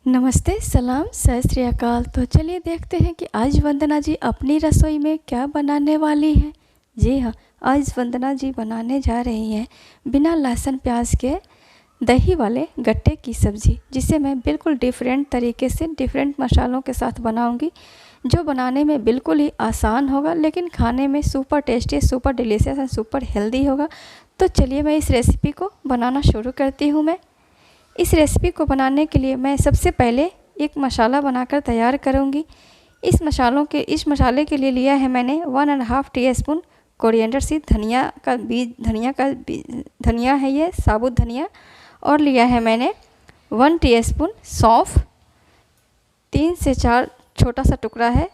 नमस्ते, सलाम, सत श्री अकाल। तो चलिए देखते हैं कि आज वंदना जी अपनी रसोई में क्या बनाने वाली हैं। जी हाँ, आज वंदना जी बनाने जा रही हैं बिना लहसुन प्याज के दही वाले गट्टे की सब्ज़ी, जिसे मैं बिल्कुल डिफरेंट तरीके से डिफरेंट मसालों के साथ बनाऊंगी, जो बनाने में बिल्कुल ही आसान होगा लेकिन खाने में super tasty, super delicious and super healthy होगा। तो चलिए मैं इस रेसिपी को बनाना शुरू करती हूँ। मैं इस रेसिपी को बनाने के लिए मैं सबसे पहले एक मसाला बनाकर तैयार करूंगी। इस मसाले के लिए लिया है मैंने 1.5 टीस्पून कोरिएंडर सीड, धनिया है, ये साबुत धनिया। और लिया है मैंने 1 टीस्पून सौंफ, 3 से 4 छोटा सा टुकड़ा है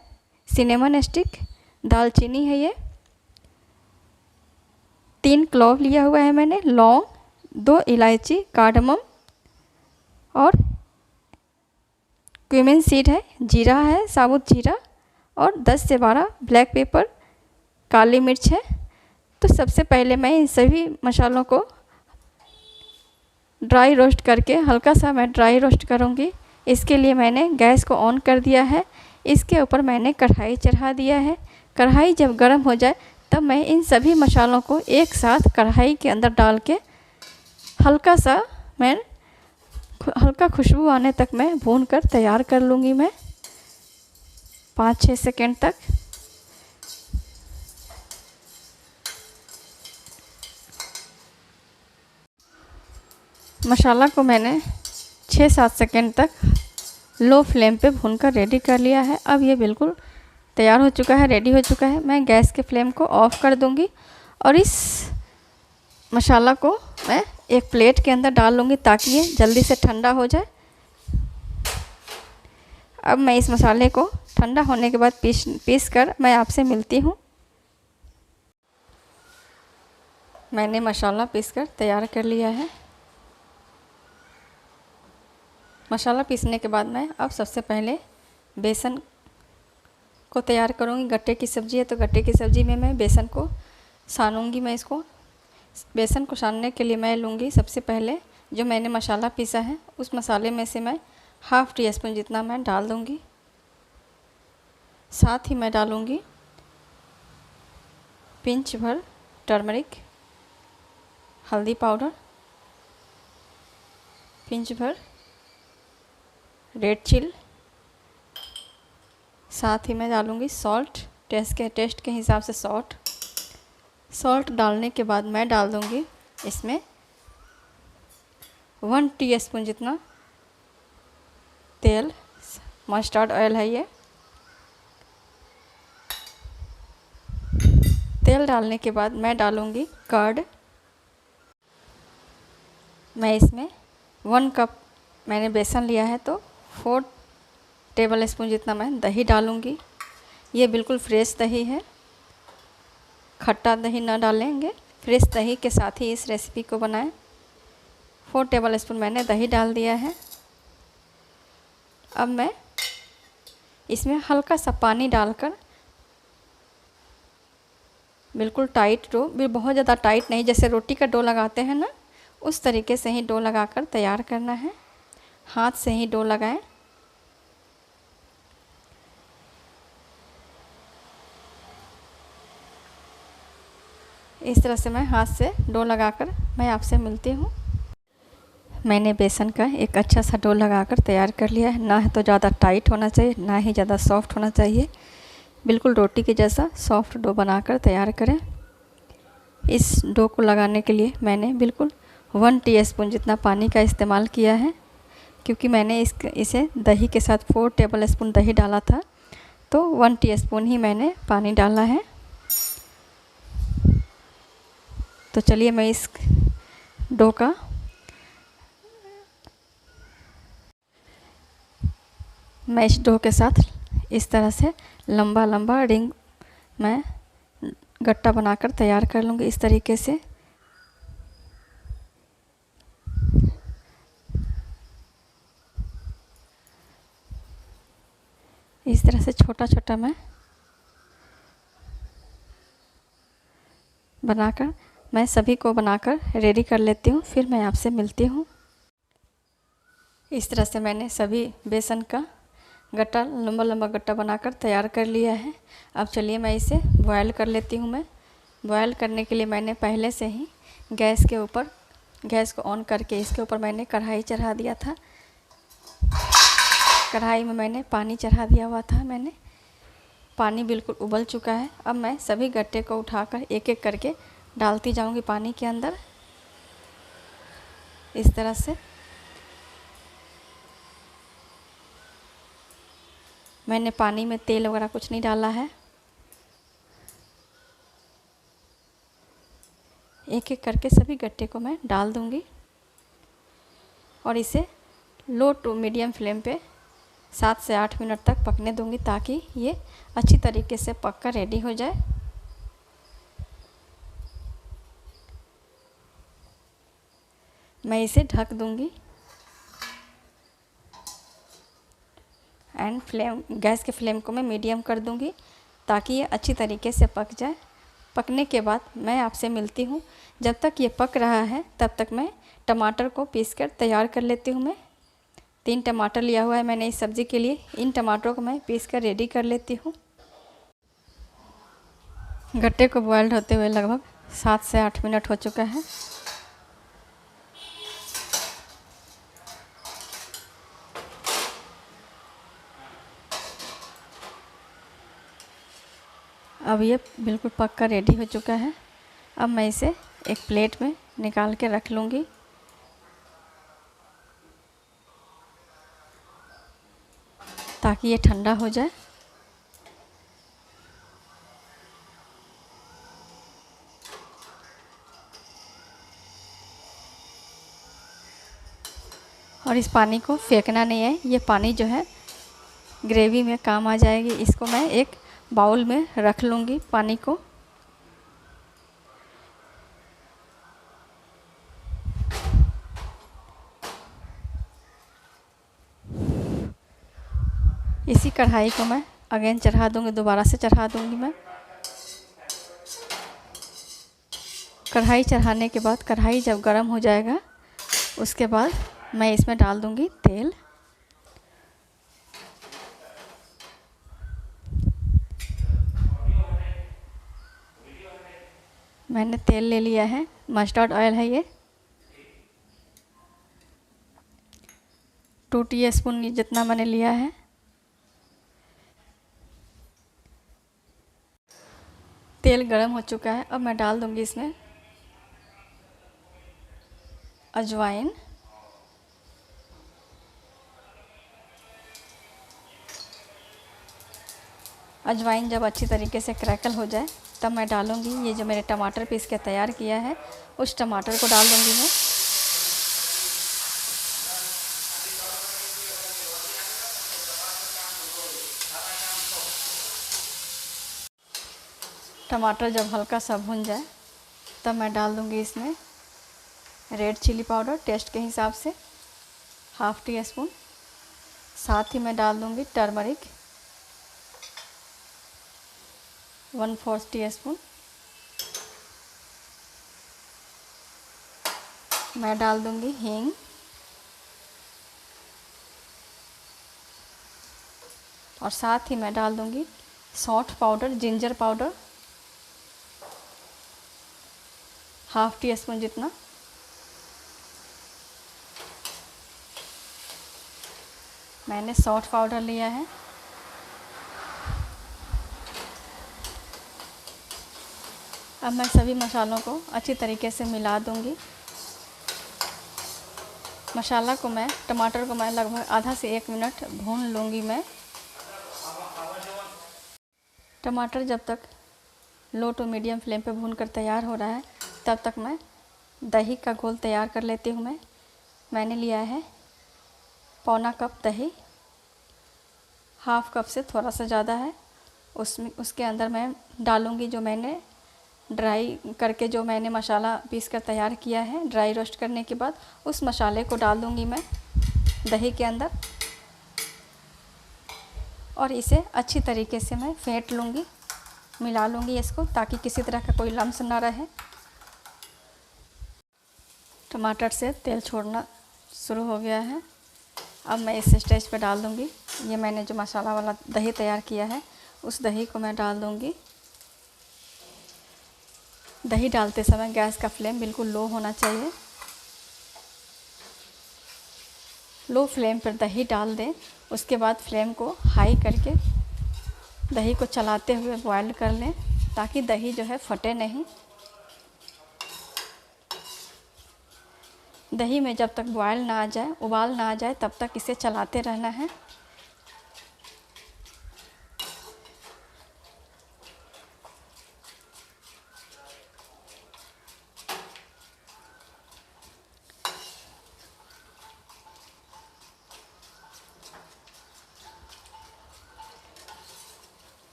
सिनेमन स्टिक, दालचीनी है ये, 3 क्लोव लिया हुआ है मैंने, लौंग, 2 इलायची, कार्डमम और क्यूमिन सीड है, जीरा है, साबुत जीरा, और 10 से 12 ब्लैक पेपर, काली मिर्च है। तो सबसे पहले मैं इन सभी मसालों को ड्राई रोस्ट करके, हल्का सा मैं ड्राई रोस्ट करूँगी। इसके लिए मैंने गैस को ऑन कर दिया है। इसके ऊपर मैंने कढ़ाई चढ़ा दिया है। कढ़ाई जब गर्म हो जाए तब मैं इन सभी मसालों को एक साथ कढ़ाई के अंदर डाल के हल्का खुशबू आने तक मैं भून कर तैयार कर लूँगी। मैं 5-6 सेकंड तक। मसाला को मैंने 6-7 सेकंड तक लो फ्लेम पे भूनकर रेडी कर लिया है। अब ये बिल्कुल तैयार हो चुका है, रेडी हो चुका है। मैं गैस के फ्लेम को ऑफ़ कर दूँगी और इस मसाला को मैं एक प्लेट के अंदर डाल लूँगी ताकि ये जल्दी से ठंडा हो जाए। अब मैं इस मसाले को ठंडा होने के बाद पीस कर मैं आपसे मिलती हूँ। मैंने मसाला पीसकर तैयार कर लिया है। मसाला पीसने के बाद मैं अब सबसे पहले बेसन को तैयार करूँगी। गट्टे की सब्ज़ी है तो गट्टे की सब्ज़ी में मैं बेसन को सानूँगी। बेसन को सानने के लिए मैं लूँगी सबसे पहले जो मैंने मसाला पीसा है, उस मसाले में से मैं 1/2 टीस्पून जितना मैं डाल दूँगी। साथ ही मैं डालूँगी पिंच भर टर्मरिक हल्दी पाउडर, पिंच भर रेड चिल, साथ ही मैं डालूँगी सॉल्ट, टेस्ट के हिसाब से सॉल्ट डालने के बाद मैं डाल दूँगी इसमें 1 टीस्पून जितना तेल, मस्टर्ड ऑयल है ये। तेल डालने के बाद मैं डालूँगी कर्ड। मैं इसमें 1 कप मैंने बेसन लिया है तो 4 टेबल स्पून जितना मैं दही डालूँगी। ये बिल्कुल फ्रेश दही है, खट्टा दही ना डालेंगे, फ्रेश दही के साथ ही इस रेसिपी को बनाएं। 4 टेबल स्पून मैंने दही डाल दिया है। अब मैं इसमें हल्का सा पानी डालकर बिल्कुल टाइट डो, बहुत ज़्यादा टाइट नहीं, जैसे रोटी का डो लगाते हैं ना, उस तरीके से ही डो लगाकर तैयार करना है। हाथ से ही डो लगाएं। इस तरह से मैं हाथ से डो लगाकर मैं आपसे मिलती हूँ। मैंने बेसन का एक अच्छा सा डो लगाकर तैयार कर लिया है। ना तो ज़्यादा टाइट होना चाहिए, ना ही ज़्यादा सॉफ्ट होना चाहिए, बिल्कुल रोटी के जैसा सॉफ्ट डो बनाकर तैयार करें। इस डो को लगाने के लिए मैंने बिल्कुल 1 टीस्पून जितना पानी का इस्तेमाल किया है, क्योंकि मैंने इसे दही के साथ 4 टेबल स्पून दही डाला था, तो 1 टीस्पून ही मैंने पानी डाला है। तो चलिए मैं इस डो का इस डो के साथ इस तरह से लंबा लंबा रिंग मैं गट्टा बनाकर तैयार कर लूँगी। इस तरीके से इस तरह से छोटा छोटा मैं बनाकर मैं सभी को बनाकर रेडी कर लेती हूँ, फिर मैं आपसे मिलती हूँ। इस तरह से मैंने सभी बेसन का गट्टा, लंबा लंबा गट्टा बनाकर तैयार कर लिया है। अब चलिए मैं इसे बॉयल कर लेती हूँ। मैं बॉयल करने के लिए मैंने पहले से ही गैस को ऑन करके इसके ऊपर मैंने कढ़ाई चढ़ा दिया था। कढ़ाई में मैंने पानी चढ़ा दिया हुआ था। पानी बिल्कुल उबल चुका है। अब मैं सभी गट्टे को उठाकर एक एक करके डालती जाऊंगी पानी के अंदर, इस तरह से। मैंने पानी में तेल वगैरह कुछ नहीं डाला है। एक एक करके सभी गट्टे को मैं डाल दूंगी और इसे लो टू मीडियम फ्लेम पे 7 से 8 मिनट तक पकने दूंगी, ताकि ये अच्छी तरीके से पक कर रेडी हो जाए। मैं इसे ढक दूंगी एंड गैस के फ्लेम को मैं मीडियम कर दूंगी, ताकि ये अच्छी तरीके से पक जाए। पकने के बाद मैं आपसे मिलती हूँ। जब तक ये पक रहा है तब तक मैं टमाटर को पीसकर तैयार कर लेती हूँ। मैं 3 टमाटर लिया हुआ है मैंने इस सब्ज़ी के लिए। इन टमाटरों को मैं पीसकर रेडी कर लेती हूँ। गट्टे को बॉइल्ड होते हुए लगभग 7 से 8 मिनट हो चुका है। अब ये बिल्कुल पक कर रेडी हो चुका है। अब मैं इसे एक प्लेट में निकाल के रख लूँगी। ताकि ये ठंडा हो जाए। और इस पानी को फेंकना नहीं है। ये पानी जो है ग्रेवी में काम आ जाएगी। इसको मैं एक बाउल में रख लूँगी पानी को। इसी कढ़ाई को मैं अगेन चढ़ा दूँगी, दोबारा से चढ़ा दूँगी। मैं कढ़ाई चढ़ाने के बाद कढ़ाई जब गर्म हो जाएगा उसके बाद मैं इसमें डाल दूँगी तेल। मैंने तेल ले लिया है, मस्टर्ड ऑयल है ये। 2 टीस्पून जितना मैंने लिया है। तेल गरम हो चुका है। अब मैं डाल दूंगी इसमें अजवाइन, अजवाइन जब अच्छी तरीके से क्रैकल हो जाए तब मैं डालूंगी ये जो मैंने टमाटर पीस के तैयार किया है, उस टमाटर को डाल दूंगी मैं। टमाटर जब हल्का सा भुन जाए तब मैं डाल दूंगी इसमें रेड चिली पाउडर टेस्ट के हिसाब से 1/2 टीस्पून। साथ ही मैं डाल दूंगी टर्मरिक 1/4 टीस्पून। मैं डाल दूंगी हींग और साथ ही मैं डाल दूंगी सौंठ पाउडर, जिंजर पाउडर 1/2 टीस्पून जितना। मैंने सौंठ पाउडर लिया है। अब मैं सभी मसालों को अच्छी तरीके से मिला दूंगी। मसाला को मैं, टमाटर को मैं लगभग आधा से 1 मिनट भून लूँगी मैं। टमाटर जब तक लो टू मीडियम फ्लेम पे भून कर तैयार हो रहा है तब तक मैं दही का घोल तैयार कर लेती हूँ। मैंने लिया है पौना कप दही, 1/2 कप से थोड़ा सा ज़्यादा है। उसके अंदर मैं डालूँगी जो मैंने ड्राई करके जो मैंने मसाला पीस कर तैयार किया है, ड्राई रोस्ट करने के बाद उस मसाले को डाल दूँगी मैं दही के अंदर और इसे अच्छी तरीके से मैं फेंट लूँगी, मिला लूँगी इसको, ताकि किसी तरह का कोई लम्स ना रहे। टमाटर से तेल छोड़ना शुरू हो गया है। अब मैं इस स्टेज पे डाल दूँगी ये मैंने जो मसाला वाला दही तैयार किया है, उस दही को मैं डाल दूँगी। दही डालते समय गैस का फ्लेम बिल्कुल लो होना चाहिए। लो फ्लेम पर दही डाल दें, उसके बाद फ्लेम को हाई करके दही को चलाते हुए बॉयल कर लें, ताकि दही जो है फटे नहीं। दही में जब तक बॉयल ना आ जाए, उबाल ना आ जाए, तब तक इसे चलाते रहना है।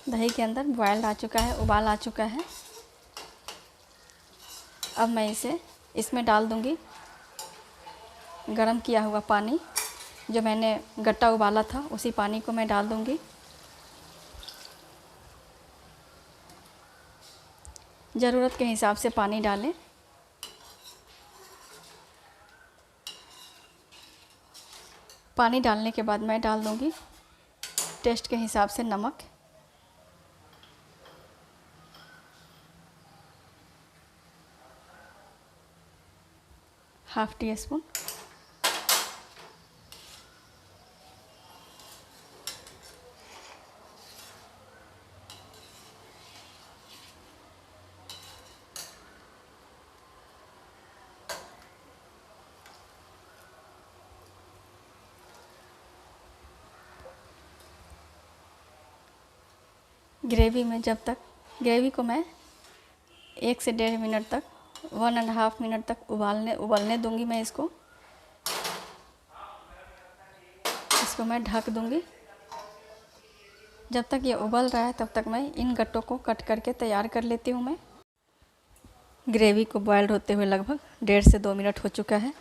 दही के अंदर बॉयल आ चुका है, उबाल आ चुका है। अब मैं इसमें डाल दूंगी गरम किया हुआ पानी। जो मैंने गट्टा उबाला था, उसी पानी को मैं डाल दूंगी। ज़रूरत के हिसाब से पानी डालें। पानी डालने के बाद मैं डाल दूंगी टेस्ट के हिसाब से नमक। ½ टी स्पून। ग्रेवी को मैं 1 से 1.5 मिनट तक, 1.5 मिनट तक उबलने दूंगी। मैं इसको मैं ढक दूंगी। जब तक ये उबल रहा है, तब तक मैं इन गट्टों को कट करके तैयार कर लेती हूँ। मैं ग्रेवी को बॉयल होते हुए लगभग 1.5 से 2 मिनट हो चुका है।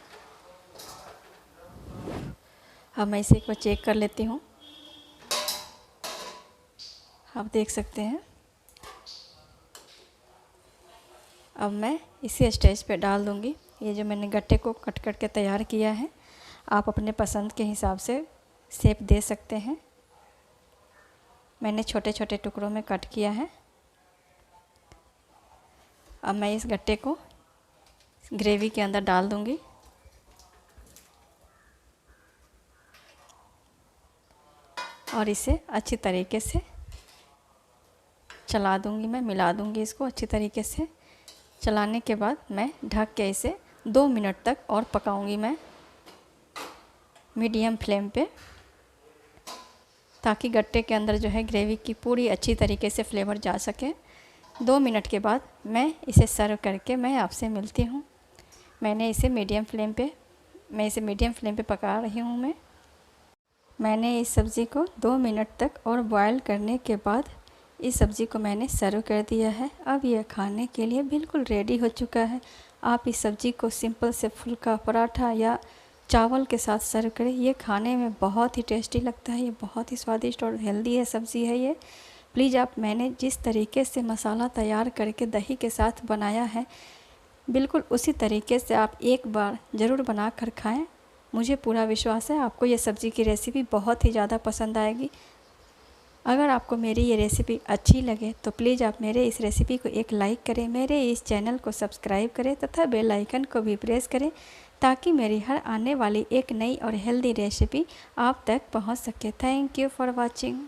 अब मैं इसे एक बार चेक कर लेती हूँ। आप देख सकते हैं। अब मैं इसी स्टेज पे डाल दूँगी ये जो मैंने गट्टे को कट करके तैयार किया है। आप अपने पसंद के हिसाब से शेप दे सकते हैं। मैंने छोटे छोटे टुकड़ों में कट किया है। अब मैं इस गट्टे को ग्रेवी के अंदर डाल दूँगी। और इसे अच्छी तरीके से चला दूँगी। मैं मिला दूँगी इसको अच्छी तरीके से। चलाने के बाद मैं ढक के इसे 2 मिनट तक और पकाऊंगी मैं मीडियम फ्लेम पे, ताकि गट्टे के अंदर जो है ग्रेवी की पूरी अच्छी तरीके से फ्लेवर जा सके। 2 मिनट के बाद मैं इसे सर्व करके मैं आपसे मिलती हूँ। मैं इसे मीडियम फ्लेम पे पका रही हूँ। मैंने इस सब्ज़ी को 2 मिनट तक और बॉयल करने के बाद इस सब्ज़ी को मैंने सर्व कर दिया है। अब यह खाने के लिए बिल्कुल रेडी हो चुका है। आप इस सब्ज़ी को सिंपल से फुल्का, पराठा या चावल के साथ सर्व करें। ये खाने में बहुत ही टेस्टी लगता है। ये बहुत ही स्वादिष्ट और हेल्दी है सब्ज़ी है ये। प्लीज़ आप मैंने जिस तरीके से मसाला तैयार करके दही के साथ बनाया है, बिल्कुल उसी तरीके से आप एक बार ज़रूर बना कर खाएँ। मुझे पूरा विश्वास है आपको ये सब्ज़ी की रेसिपी बहुत ही ज़्यादा पसंद आएगी। अगर आपको मेरी ये रेसिपी अच्छी लगे तो प्लीज़ आप मेरे इस रेसिपी को एक लाइक करें, मेरे इस चैनल को सब्सक्राइब करें तथा बेल आइकन को भी प्रेस करें, ताकि मेरी हर आने वाली एक नई और हेल्दी रेसिपी आप तक पहुंच सके। Thank you for watching.